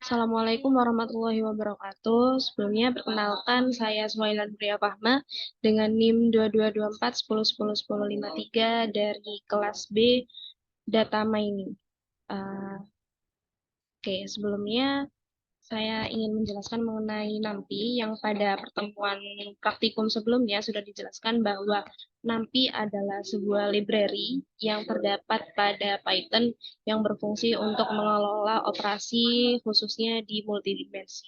Assalamualaikum warahmatullahi wabarakatuh. Sebelumnya perkenalkan saya Suhailan Pria Fahma dengan NIM 222410101053 dari kelas B Data Mining. Uh, Sebelumnya saya ingin menjelaskan mengenai NAMPI yang pada pertemuan praktikum sebelumnya sudah dijelaskan bahwa NAMPI adalah sebuah library yang terdapat pada Python yang berfungsi untuk mengelola operasi khususnya di multidimensi.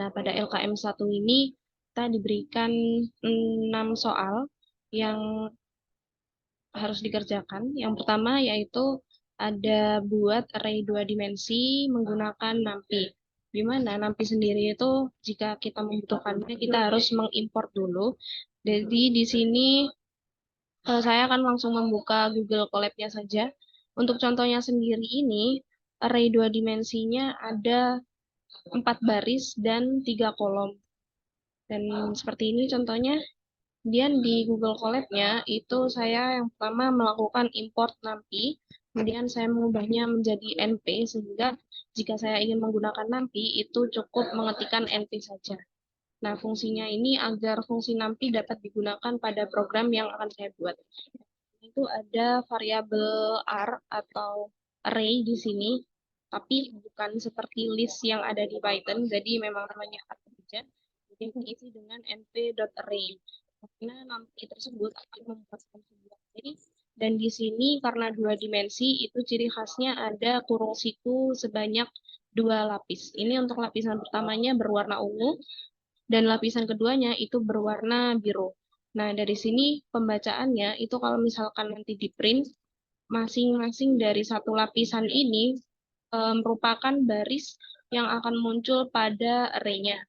Nah, pada LKM 1 ini kita diberikan 6 soal yang harus dikerjakan. Yang pertama yaitu ada buat array 2 dimensi menggunakan NumPy. Di mana NumPy sendiri itu jika kita membutuhkannya kita harus mengimport dulu. Jadi di sini saya akan langsung membuka Google Colab-nya saja. Untuk contohnya sendiri ini array 2 dimensinya ada 4 baris dan 3 kolom. Dan seperti ini contohnya. Kemudian di Google Colab-nya itu saya yang pertama melakukan import NumPy, kemudian saya mengubahnya menjadi NP sehingga jika saya ingin menggunakan NumPy itu cukup mengetikkan NP saja. Nah, fungsinya ini agar fungsi NumPy dapat digunakan pada program yang akan saya buat. Itu ada variabel R atau array di sini, tapi bukan seperti list yang ada di Python, jadi memang namanya array saja. Jadi diisi dengan np.array. Karena nanti tersebut akan membuatkan sebuah array. Dan di sini karena 2 dimensi, itu ciri khasnya ada kurung siku sebanyak 2 lapis. Ini untuk lapisan pertamanya berwarna ungu, dan lapisan keduanya itu berwarna biru. Nah, dari sini pembacaannya itu kalau misalkan nanti di print, masing-masing dari satu lapisan ini merupakan baris yang akan muncul pada array-nya.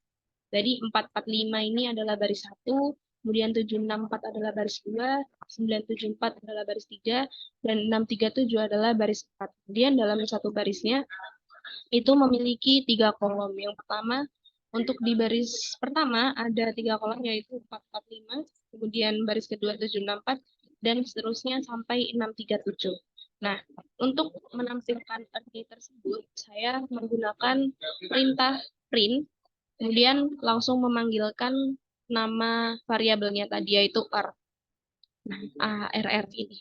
Jadi 445 ini adalah baris 1, kemudian 764 adalah baris 2, 974 adalah baris 3, dan 637 adalah baris 4. Kemudian dalam satu barisnya itu memiliki 3 kolom. Yang pertama, untuk di baris pertama ada 3 kolom yaitu 445, kemudian baris kedua 764, dan seterusnya sampai 637. Nah, untuk menampilkan array tersebut, saya menggunakan perintah print, kemudian langsung memanggilkan nama variabelnya tadi yaitu R. Nah, ARR ini.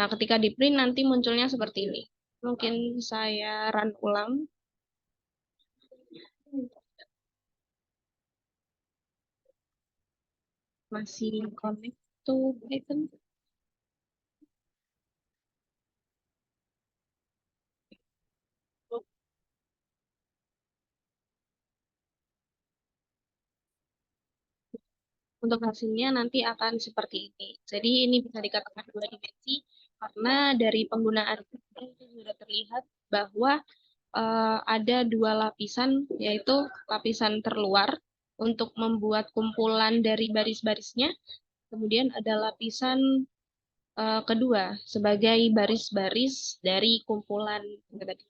Nah, ketika di print nanti munculnya seperti ini. Mungkin saya run ulang. Masih connect to Python. Untuk hasilnya nanti akan seperti ini. Jadi ini bisa dikatakan 2 dimensi karena dari penggunaan itu sudah terlihat bahwa ada 2 lapisan, yaitu lapisan terluar untuk membuat kumpulan dari baris-barisnya, kemudian ada lapisan kedua sebagai baris-baris dari kumpulan tadi.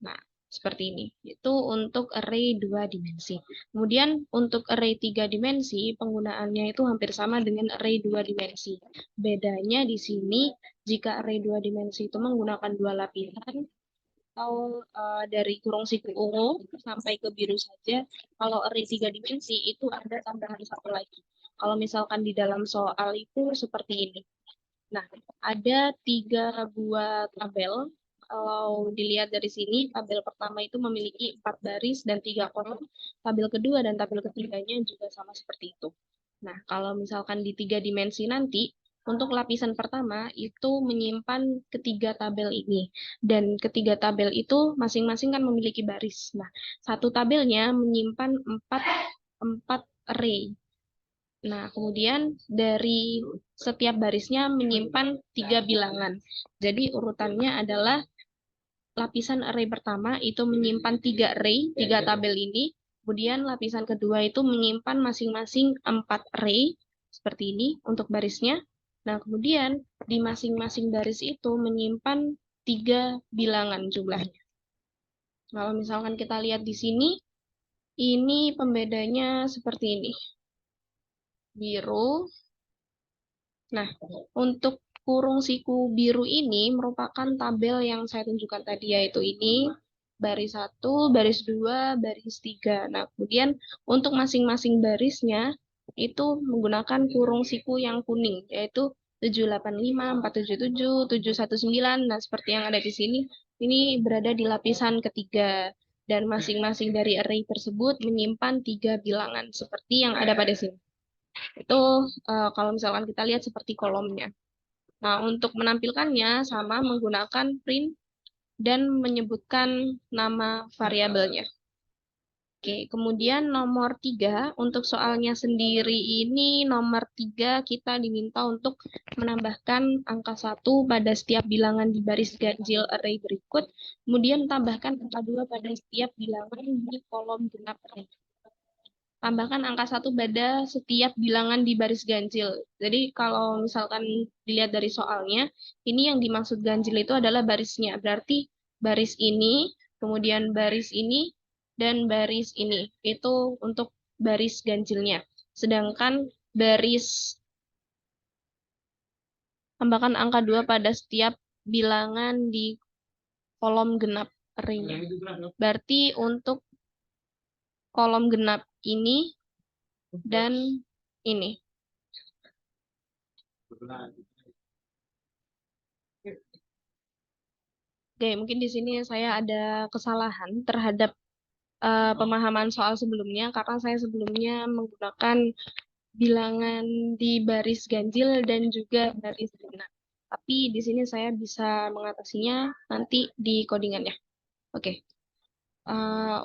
Nah, seperti ini. Itu untuk array 2 dimensi. Kemudian untuk array 3 dimensi, penggunaannya itu hampir sama dengan array 2 dimensi. Bedanya di sini, jika array 2 dimensi itu menggunakan 2 lapisan, atau dari kurung siku ungu sampai ke biru saja. Kalau array 3 dimensi itu ada tambahan satu lagi. Kalau misalkan di dalam soal itu seperti ini. Nah, ada 3 buah tabel. Kalau dilihat dari sini, tabel pertama itu memiliki 4 baris dan 3 kolom. Tabel kedua dan tabel ketiganya juga sama seperti itu. Nah, kalau misalkan di 3 dimensi nanti, untuk lapisan pertama itu menyimpan ketiga tabel ini. Dan ketiga tabel itu masing-masing kan memiliki baris. Nah, satu tabelnya menyimpan 4 array. Nah, kemudian dari setiap barisnya menyimpan 3 bilangan. Jadi urutannya adalah lapisan array pertama itu menyimpan 3 array, 3 tabel ini. Kemudian lapisan kedua itu menyimpan masing-masing 4 array, seperti ini untuk barisnya. Nah, kemudian di masing-masing baris itu menyimpan 3 bilangan jumlahnya. Kalau misalkan kita lihat di sini, ini pembedanya seperti ini. Biru. Nah, untuk kurung siku biru ini merupakan tabel yang saya tunjukkan tadi, yaitu ini. baris 1, baris 2, baris 3. Nah, kemudian untuk masing-masing barisnya itu menggunakan kurung siku yang kuning, yaitu 785, 477, 719. Nah, seperti yang ada di sini, ini berada di lapisan ketiga. Dan masing-masing dari array tersebut menyimpan 3 bilangan, seperti yang ada pada sini. Itu kalau misalkan kita lihat seperti kolomnya. Nah, untuk menampilkannya sama menggunakan print dan menyebutkan nama variabelnya. Oke, kemudian nomor 3, untuk soalnya sendiri ini, nomor 3 kita diminta untuk menambahkan angka 1 pada setiap bilangan di baris ganjil array berikut, kemudian tambahkan angka 2 pada setiap bilangan di kolom genap array. Tambahkan angka 1 pada setiap bilangan di baris ganjil. Jadi kalau misalkan dilihat dari soalnya, ini yang dimaksud ganjil itu adalah barisnya. Berarti baris ini, kemudian baris ini, dan baris ini. Itu untuk baris ganjilnya. Sedangkan baris, tambahkan angka 2 pada setiap bilangan di kolom genap array-nya. Berarti untuk kolom genap ini dan ini. Oke, mungkin di sini saya ada kesalahan terhadap pemahaman soal sebelumnya, karena saya sebelumnya menggunakan bilangan di baris ganjil dan juga baris genap. Tapi di sini saya bisa mengatasinya nanti di codingannya. Oke,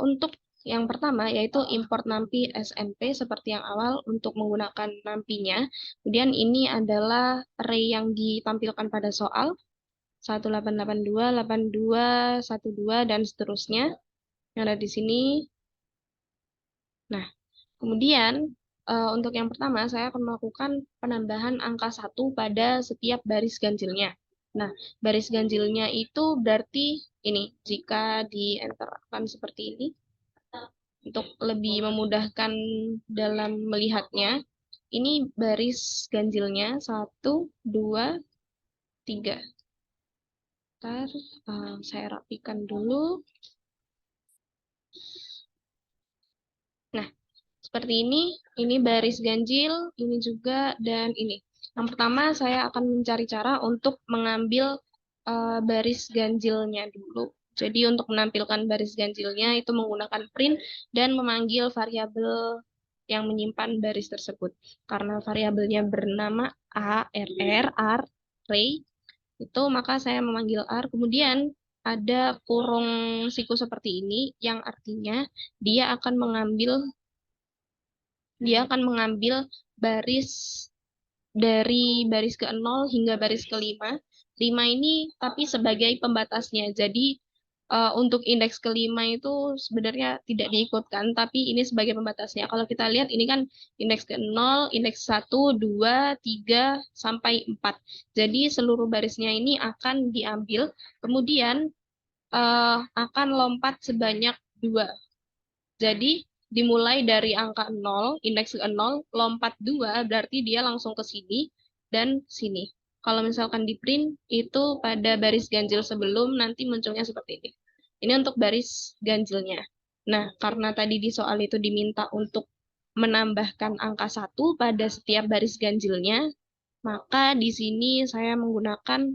untuk yang pertama yaitu import nampi SMP seperti yang awal untuk menggunakan nampinya. Kemudian ini adalah array yang ditampilkan pada soal. 1882, 82, 12, dan seterusnya yang ada di sini. Nah, kemudian untuk yang pertama saya akan melakukan penambahan angka 1 pada setiap baris ganjilnya. Nah, baris ganjilnya itu berarti ini, jika di enter akan seperti ini, untuk lebih memudahkan dalam melihatnya, ini baris ganjilnya 1, 2, 3. Ntar saya rapikan dulu. Nah, seperti ini baris ganjil, ini juga, dan ini. Yang pertama, saya akan mencari cara untuk mengambil baris ganjilnya dulu. Jadi untuk menampilkan baris ganjilnya itu menggunakan print dan memanggil variabel yang menyimpan baris tersebut. Karena variabelnya bernama array, itu maka saya memanggil r, kemudian ada kurung siku seperti ini yang artinya dia akan mengambil baris dari baris ke-0 hingga baris ke-5. 5 ini tapi sebagai pembatasnya. Jadi untuk indeks ke-5 itu sebenarnya tidak diikutkan, tapi ini sebagai pembatasnya. Kalau kita lihat ini kan indeks ke-0, indeks 1, 2, 3, sampai 4. Jadi seluruh barisnya ini akan diambil, kemudian akan lompat sebanyak 2. Jadi dimulai dari angka 0, indeks ke 0, lompat 2, berarti dia langsung ke sini dan sini. Kalau misalkan di print, itu pada baris ganjil sebelum, nanti munculnya seperti ini. Ini untuk baris ganjilnya. Nah, karena tadi di soal itu diminta untuk menambahkan angka 1 pada setiap baris ganjilnya, maka di sini saya menggunakan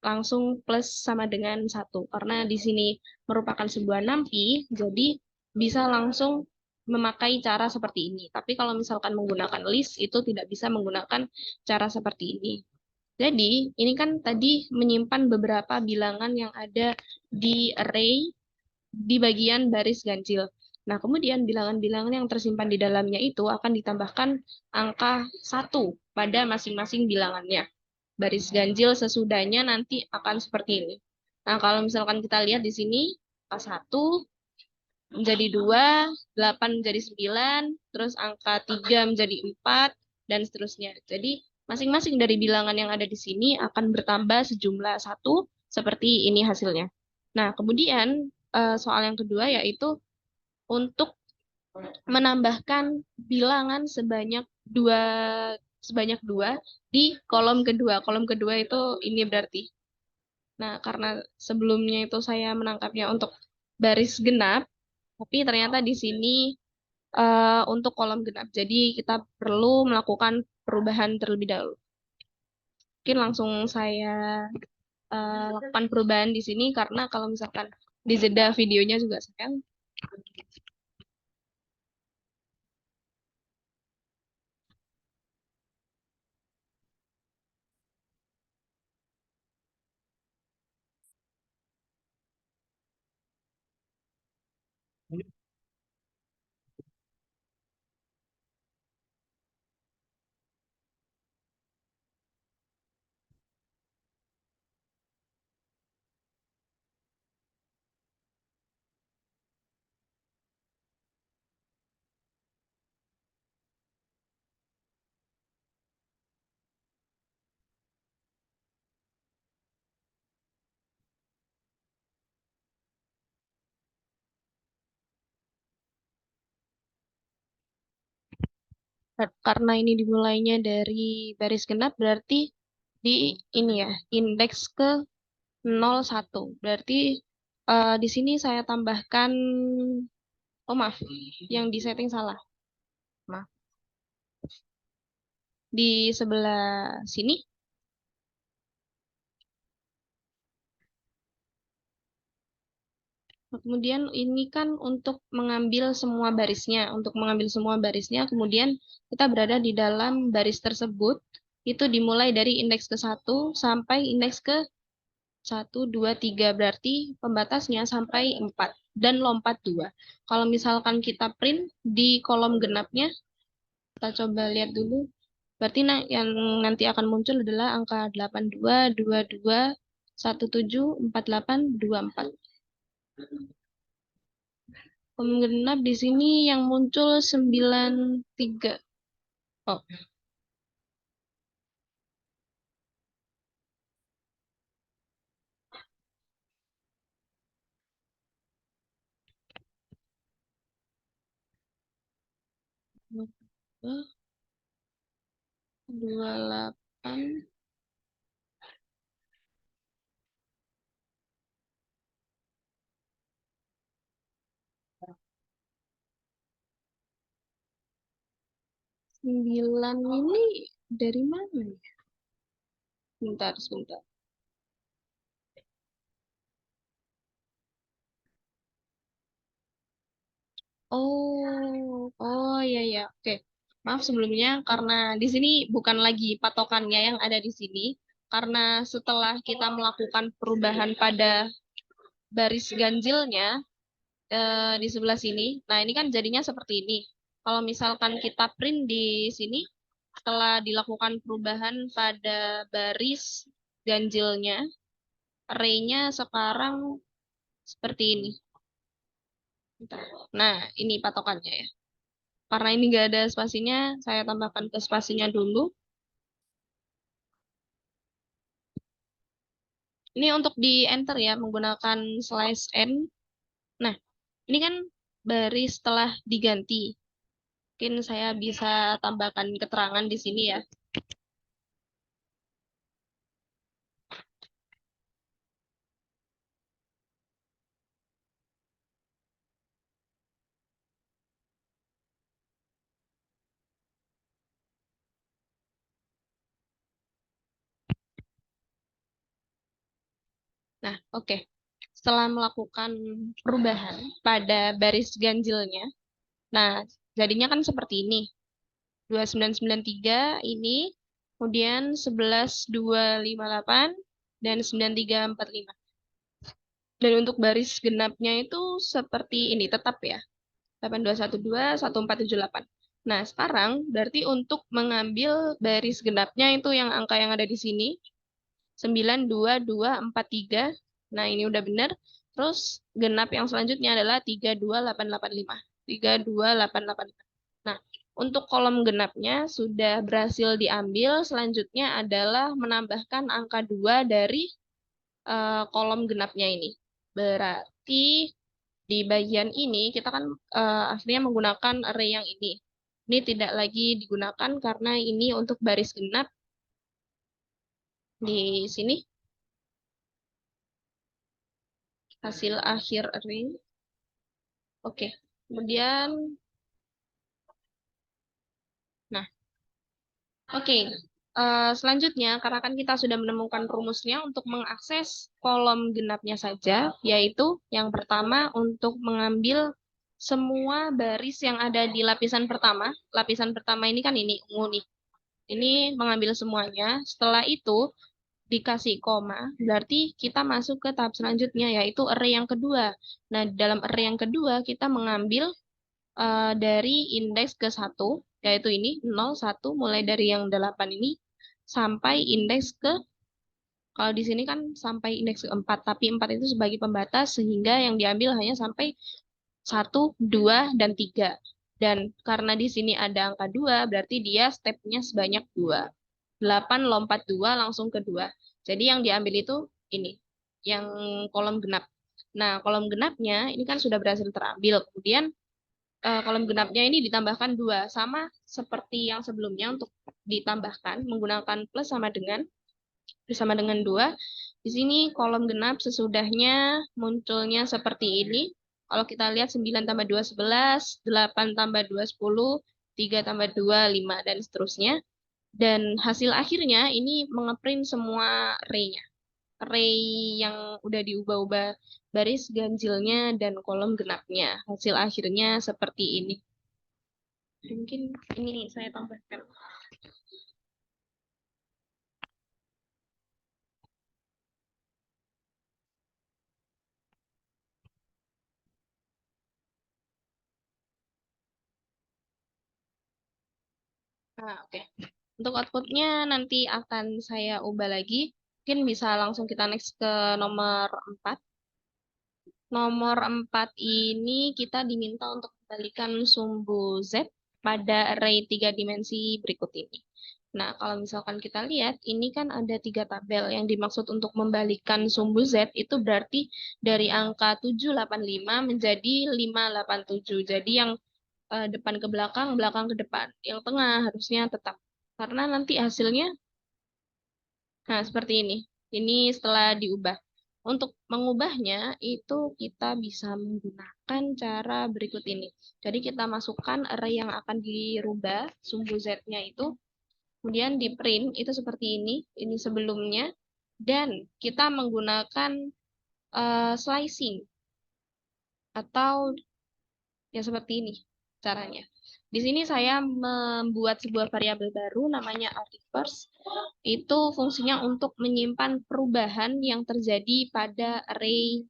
langsung plus sama dengan 1. Karena di sini merupakan sebuah nampi, jadi bisa langsung memakai cara seperti ini. Tapi kalau misalkan menggunakan list, itu tidak bisa menggunakan cara seperti ini. Jadi, ini kan tadi menyimpan beberapa bilangan yang ada di array di bagian baris ganjil. Nah, kemudian bilangan-bilangan yang tersimpan di dalamnya itu akan ditambahkan angka 1 pada masing-masing bilangannya. Baris ganjil sesudahnya nanti akan seperti ini. Nah, kalau misalkan kita lihat di sini, angka 1 menjadi 2, 8 menjadi 9, terus angka 3 menjadi 4, dan seterusnya. Jadi, masing-masing dari bilangan yang ada di sini akan bertambah sejumlah 1, seperti ini hasilnya. Nah, kemudian soal yang kedua yaitu untuk menambahkan bilangan sebanyak 2 di kolom kedua. Kolom kedua itu ini berarti. Nah, karena sebelumnya itu saya menangkapnya untuk baris genap, tapi ternyata di sini untuk kolom genap. Jadi kita perlu melakukan perubahan terlebih dahulu. Mungkin langsung saya lakukan perubahan di sini karena kalau misalkan di jeda videonya juga sayang. Karena ini dimulainya dari baris genap, berarti di ini ya, indeks ke 01. Berarti di sini saya tambahkan, oh maaf, yang di setting salah. Maaf. Di sebelah sini, kemudian ini kan untuk mengambil semua barisnya. Untuk mengambil semua barisnya, kemudian kita berada di dalam baris tersebut, itu dimulai dari indeks ke 1 sampai indeks ke 1, 2, 3. Berarti pembatasnya sampai 4 dan lompat 2. Kalau misalkan kita print di kolom genapnya, kita coba lihat dulu. Berarti yang nanti akan muncul adalah angka 82, 22, 17, 48, 24. Kolom genap di sini yang muncul 93. Oh, 28, 9 ini dari mana ya? Bentar, sebentar. Oh iya ya. Oke. Maaf sebelumnya karena di sini bukan lagi patokannya yang ada di sini. Karena setelah kita melakukan perubahan pada baris ganjilnya di sebelah sini. Nah, ini kan jadinya seperti ini. Kalau misalkan kita print di sini setelah dilakukan perubahan pada baris ganjilnya, array-nya sekarang seperti ini. Bentar. Nah, ini patokannya ya. Karena ini nggak ada spasinya, saya tambahkan ke spasinya dulu. Ini untuk di enter ya, menggunakan slash n. Nah, ini kan baris setelah diganti. Mungkin saya bisa tambahkan keterangan di sini ya. Nah, oke. Setelah melakukan perubahan pada baris ganjilnya, nah, jadinya kan seperti ini. 2993 ini, kemudian 11258 dan 9345. Dan untuk baris genapnya itu seperti ini, tetap ya. 8212, 1478. Nah, sekarang berarti untuk mengambil baris genapnya itu yang angka yang ada di sini, 92243. Nah, ini udah benar. Terus genap yang selanjutnya adalah 32885. 32885. Nah, untuk kolom genapnya sudah berhasil diambil. Selanjutnya adalah menambahkan angka 2 dari kolom genapnya ini. Berarti di bagian ini kita kan aslinya menggunakan array yang ini. Ini tidak lagi digunakan karena ini untuk baris genap di sini hasil akhir array. Oke, kemudian, nah, oke. Selanjutnya, karena kan kita sudah menemukan rumusnya untuk mengakses kolom genapnya saja, yaitu yang pertama untuk mengambil semua baris yang ada di lapisan pertama. Lapisan pertama ini kan ini ungu nih. Ini mengambil semuanya. Setelah itu dikasih koma, berarti kita masuk ke tahap selanjutnya, yaitu array yang kedua. Nah, dalam array yang kedua, kita mengambil dari indeks ke 1, yaitu ini 0, 1, mulai dari yang 8 ini, sampai indeks ke, kalau di sini kan sampai indeks ke 4, tapi 4 itu sebagai pembatas, sehingga yang diambil hanya sampai 1, 2, dan 3. Dan karena di sini ada angka 2, berarti dia stepnya sebanyak 2. 8 lompat 2 langsung ke 2. Jadi yang diambil itu ini, yang kolom genap. Nah, kolom genapnya ini kan sudah berhasil terambil. Kemudian kolom genapnya ini ditambahkan 2. Sama seperti yang sebelumnya untuk ditambahkan menggunakan plus sama dengan 2. Di sini kolom genap sesudahnya munculnya seperti ini. Kalau kita lihat 9 tambah 2, 11, 8 tambah 2, 10, 3 tambah 2, 5, dan seterusnya. Dan hasil akhirnya ini mengeprint semua array-nya. Array yang udah diubah-ubah baris ganjilnya dan kolom genapnya. Hasil akhirnya seperti ini. Mungkin ini saya tambahkan. Nah, oke. Untuk outputnya nanti akan saya ubah lagi. Mungkin bisa langsung kita next ke nomor 4. Nomor 4 ini kita diminta untuk kembalikan sumbu Z pada array 3 dimensi berikut ini. Nah, kalau misalkan kita lihat, ini kan ada 3 tabel. Yang dimaksud untuk membalikan sumbu Z itu berarti dari angka 785 menjadi 587. Jadi yang depan ke belakang, belakang ke depan. Yang tengah harusnya tetap. Karena nanti hasilnya, nah seperti ini. Ini setelah diubah. Untuk mengubahnya, itu kita bisa menggunakan cara berikut ini. Jadi kita masukkan array yang akan dirubah, sumbu Z-nya itu. Kemudian di print, itu seperti ini sebelumnya. Dan kita menggunakan slicing. Atau ya seperti ini caranya. Di sini saya membuat sebuah variabel baru namanya array_first. Itu fungsinya untuk menyimpan perubahan yang terjadi pada array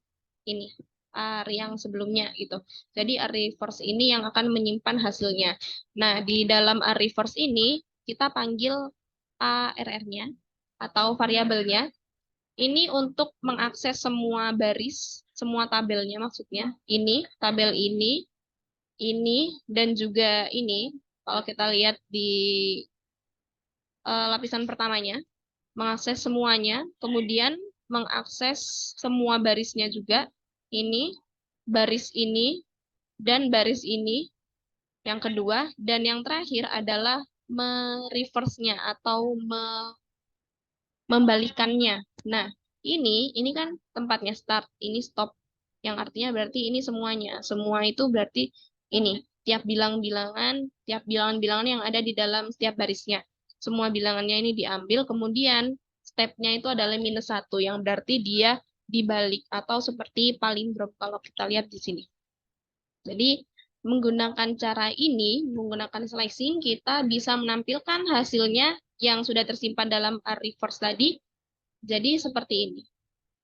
ini, array yang sebelumnya gitu. Jadi array first ini yang akan menyimpan hasilnya. Nah, di dalam array first ini kita panggil arr-nya atau variabelnya. Ini untuk mengakses semua baris, semua tabelnya maksudnya. Ini, tabel ini, dan juga ini. Kalau kita lihat di lapisan pertamanya, mengakses semuanya, kemudian mengakses semua barisnya juga. Ini, baris ini, dan baris ini yang kedua, dan yang terakhir adalah mereverse-nya atau membalikannya. Nah, ini kan tempatnya start, ini stop. Yang artinya berarti ini semuanya. Semua itu berarti ini tiap bilangan-bilangan yang ada di dalam setiap barisnya. Semua bilangannya ini diambil, kemudian stepnya itu adalah -1, yang berarti dia dibalik atau seperti palindrome kalau kita lihat di sini. Jadi menggunakan cara ini, menggunakan slicing, kita bisa menampilkan hasilnya yang sudah tersimpan dalam array first tadi. Jadi seperti ini.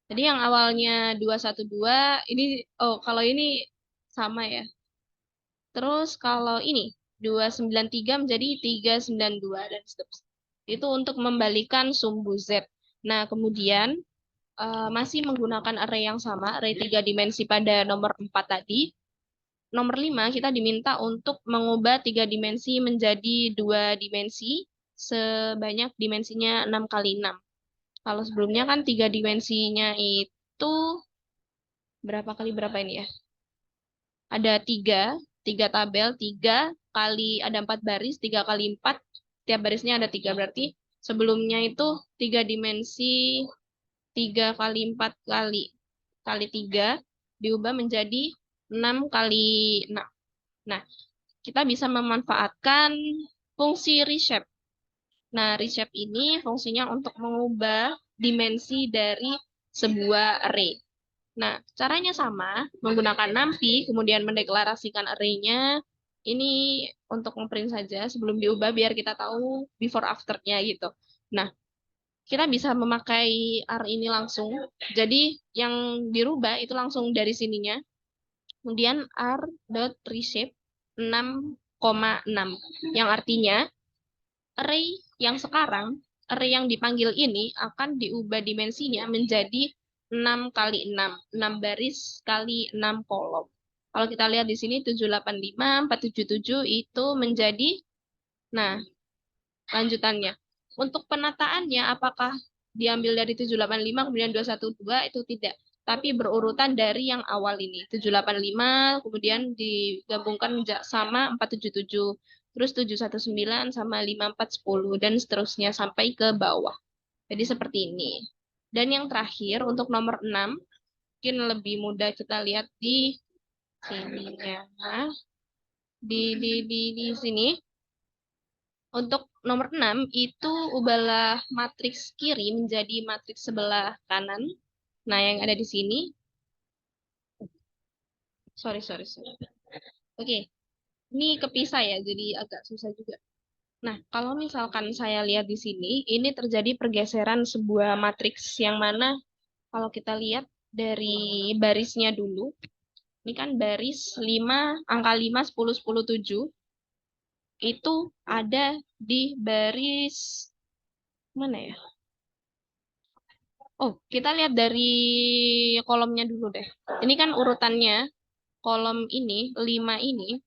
Jadi yang awalnya 212, ini, oh kalau ini sama ya. Terus kalau ini, 293 menjadi 392, dan seterusnya. Itu untuk membalikan sumbu Z. Nah, kemudian masih menggunakan array yang sama, array 3 dimensi pada nomor 4 tadi. Nomor 5 kita diminta untuk mengubah 3 dimensi menjadi 2 dimensi sebanyak dimensinya 6 kali 6. Kalau sebelumnya kan 3 dimensinya itu berapa kali berapa ini ya? Ada 3 tabel, 3 kali ada 4 baris, 3 kali 4, tiap barisnya ada 3. Berarti sebelumnya itu 3 dimensi 3 kali 4 kali 3 diubah menjadi 6 kali 6. Nah, kita bisa memanfaatkan fungsi reshape. Nah, reshape ini fungsinya untuk mengubah dimensi dari sebuah array. Nah, caranya sama, menggunakan NumPy, kemudian mendeklarasikan array-nya. Ini untuk ngeprint saja sebelum diubah biar kita tahu before after-nya gitu. Nah, kita bisa memakai R ini langsung. Jadi yang dirubah itu langsung dari sininya. Kemudian r.reshape 6,6 yang artinya array yang sekarang, array yang dipanggil ini akan diubah dimensinya menjadi 6 kali 6, 6 baris kali 6 kolom. Kalau kita lihat di sini 785, 477 itu menjadi, nah, lanjutannya. Untuk penataannya, apakah diambil dari 785, kemudian 212, itu tidak. Tapi berurutan dari yang awal ini. 785, kemudian digabungkan sama 477. Terus 719 sama 5410, dan seterusnya sampai ke bawah. Jadi seperti ini. Dan yang terakhir, untuk nomor 6, mungkin lebih mudah kita lihat di sini ya. Di sini. Untuk nomor 6 itu ubahlah matriks kiri menjadi matriks sebelah kanan. Nah, yang ada di sini, sorry. Oke, ini kepisah ya, jadi agak susah juga. Nah, kalau misalkan saya lihat di sini, ini terjadi pergeseran sebuah matriks yang mana kalau kita lihat dari barisnya dulu, ini kan baris 5, angka 5, 10, 10, 7, itu ada di baris mana ya? Oh, kita lihat dari kolomnya dulu deh. Ini kan urutannya, kolom ini, 5 ini,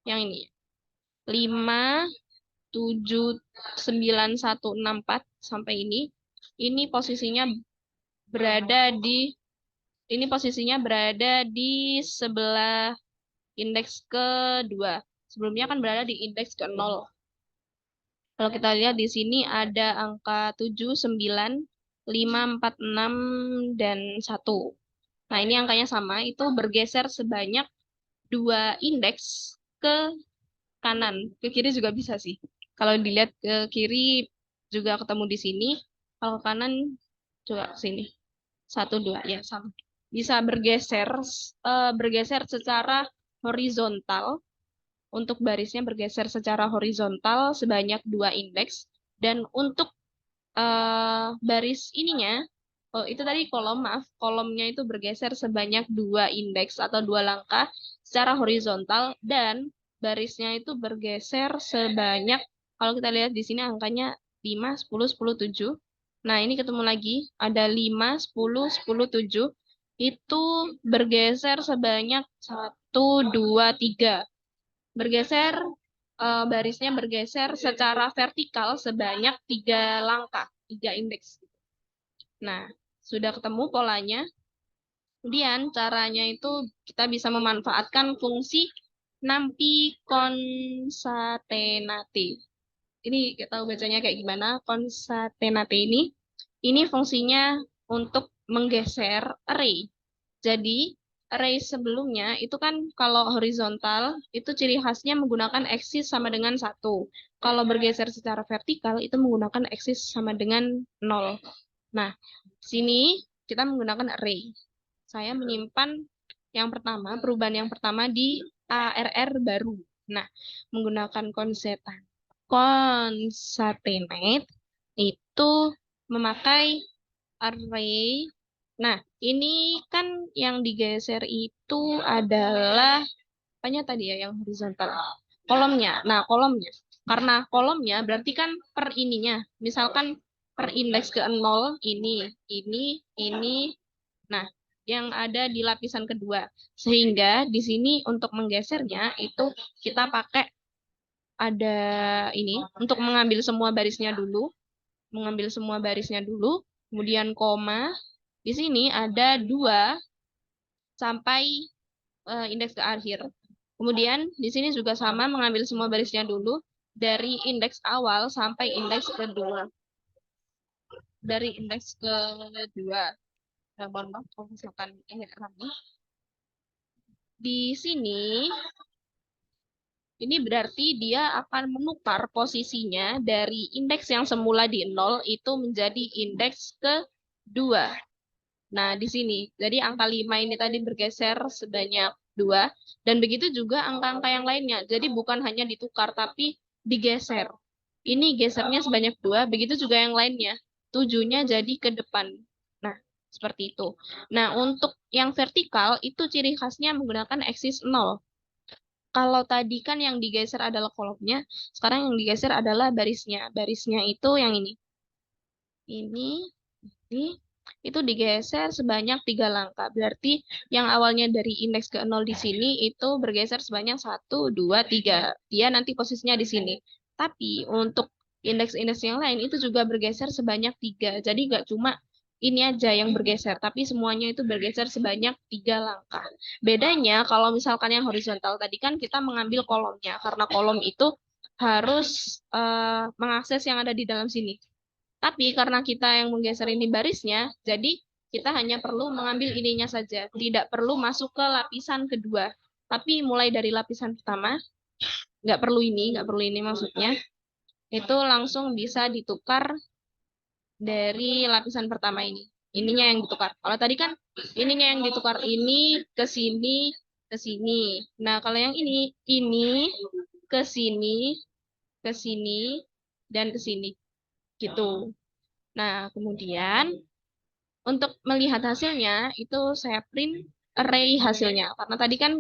yang ini. 5, 7, 9, 1, 6, 4, sampai ini. Ini posisinya berada ini posisinya berada di sebelah indeks kedua. Sebelumnya kan berada di indeks ke-0. Kalau kita lihat di sini ada angka 7, 9, 5, 4, 6, dan 1. Nah, ini angkanya sama, itu bergeser sebanyak 2 indeks ke kanan. Ke kiri juga bisa sih. Kalau dilihat ke kiri juga ketemu di sini. Kalau ke kanan coba ke sini. 1, 2, ya sama. Bisa bergeser secara horizontal. Untuk barisnya bergeser secara horizontal sebanyak 2 indeks. Dan untuk baris ininya, oh itu tadi kolom, maaf, kolomnya itu bergeser sebanyak 2 indeks atau 2 langkah secara horizontal, dan barisnya itu bergeser sebanyak, kalau kita lihat di sini angkanya 5, 10, 10, 7. Nah, ini ketemu lagi, ada 5, 10, 10, 7. Itu bergeser sebanyak 1, 2, 3. Bergeser, barisnya bergeser secara vertikal sebanyak 3 langkah, 3 indeks. Nah, sudah ketemu polanya. Kemudian caranya itu kita bisa memanfaatkan fungsi NumPy concatenate. Ini kita tahu bacanya kayak gimana. Concatenate ini. Ini fungsinya untuk menggeser array. Jadi, array sebelumnya itu kan kalau horizontal, itu ciri khasnya menggunakan aksis sama dengan 1. Kalau bergeser secara vertikal, itu menggunakan aksis sama dengan 0. Nah, sini kita menggunakan array. Saya menyimpan yang pertama, perubahan yang pertama di ARR baru. Nah, menggunakan concatenate itu memakai array. Nah, ini kan yang digeser itu adalah apanya tadi ya, yang horizontal. Kolomnya. Nah, kolomnya. Karena kolomnya berarti kan per ininya. Misalkan per indeks ke-0 ini. Nah, yang ada di lapisan kedua. Sehingga di sini untuk menggesernya itu kita pakai ada ini untuk mengambil semua barisnya dulu. Kemudian koma. Di sini ada 2 sampai indeks ke akhir. Kemudian di sini juga sama, mengambil semua barisnya dulu dari indeks awal sampai indeks kedua. Dari indeks kedua. Mohon maaf kalau misalkan ini lagi. di sini ini berarti dia akan menukar posisinya dari indeks yang semula di 0 itu menjadi indeks ke 2. Nah, di sini. Jadi angka 5 ini tadi bergeser sebanyak 2. Dan begitu juga angka-angka yang lainnya. Jadi bukan hanya ditukar, tapi digeser. Ini gesernya sebanyak 2. Begitu juga yang lainnya. 7-nya jadi ke depan. Nah, seperti itu. Nah, untuk yang vertikal, itu ciri khasnya menggunakan eksis 0. Kalau tadi kan yang digeser adalah kolomnya, sekarang yang digeser adalah barisnya. Barisnya itu yang ini. Ini itu digeser sebanyak 3 langkah. Berarti yang awalnya dari indeks ke 0 di sini itu bergeser sebanyak 1, 2, 3. Dia nanti posisinya di sini. Tapi untuk indeks-indeks yang lain itu juga bergeser sebanyak 3. Jadi nggak cuma ini aja yang bergeser, tapi semuanya itu bergeser sebanyak 3 langkah. Bedanya kalau misalkan yang horizontal tadi kan kita mengambil kolomnya, karena kolom itu harus mengakses yang ada di dalam sini. Tapi karena kita yang menggeser ini barisnya, jadi kita hanya perlu mengambil ininya saja. Tidak perlu masuk ke lapisan kedua. Tapi mulai dari lapisan pertama, nggak perlu ini maksudnya, itu langsung bisa ditukar dari lapisan pertama ini. Ininya yang ditukar. Kalau tadi kan ininya yang ditukar, ini ke sini, ke sini. Nah, kalau yang ini ke sini, ke sini, dan ke sini. Gitu. Nah, kemudian untuk melihat hasilnya, itu saya print array hasilnya. Karena tadi kan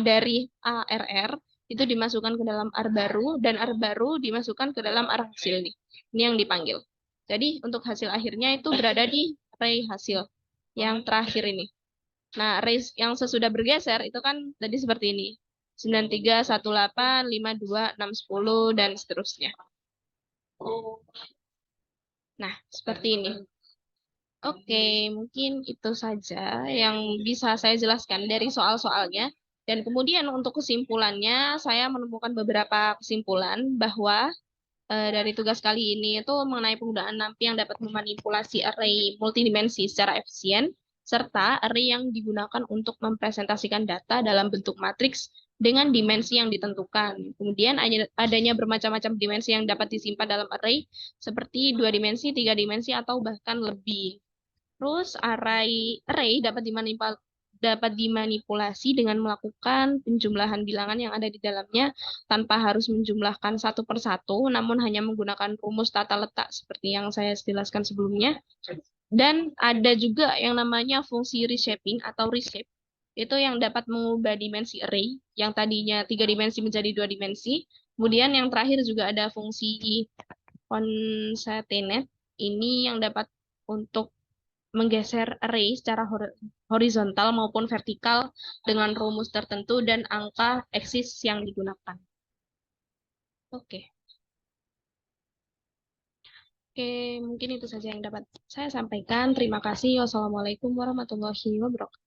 dari ARR itu dimasukkan ke dalam R baru, dan R baru dimasukkan ke dalam R hasil nih. Ini yang dipanggil. Jadi untuk hasil akhirnya itu berada di array hasil yang terakhir ini. Nah, array yang sesudah bergeser itu kan tadi seperti ini. 93, 18, 52, 6, 10, dan seterusnya. Nah, seperti ini. Oke, mungkin itu saja yang bisa saya jelaskan dari soal-soalnya. Dan kemudian untuk kesimpulannya, saya menemukan beberapa kesimpulan bahwa dari tugas kali ini itu mengenai penggunaan NumPy yang dapat memanipulasi array multidimensi secara efisien, serta array yang digunakan untuk mempresentasikan data dalam bentuk matriks dengan dimensi yang ditentukan. Kemudian adanya bermacam-macam dimensi yang dapat disimpan dalam array, seperti 2 dimensi, 3 dimensi, atau bahkan lebih. Terus array dapat dimanipulasi dengan melakukan penjumlahan bilangan yang ada di dalamnya tanpa harus menjumlahkan satu per satu, namun hanya menggunakan rumus tata letak seperti yang saya jelaskan sebelumnya. Dan ada juga yang namanya fungsi reshaping atau reshape. Itu yang dapat mengubah dimensi array, yang tadinya 3 dimensi menjadi 2 dimensi. Kemudian yang terakhir juga ada fungsi concatenate. Ini yang dapat untuk menggeser array secara horizontal maupun vertikal dengan rumus tertentu dan angka eksis yang digunakan. Oke. Oke, mungkin itu saja yang dapat saya sampaikan. Terima kasih. Wassalamualaikum warahmatullahi wabarakatuh.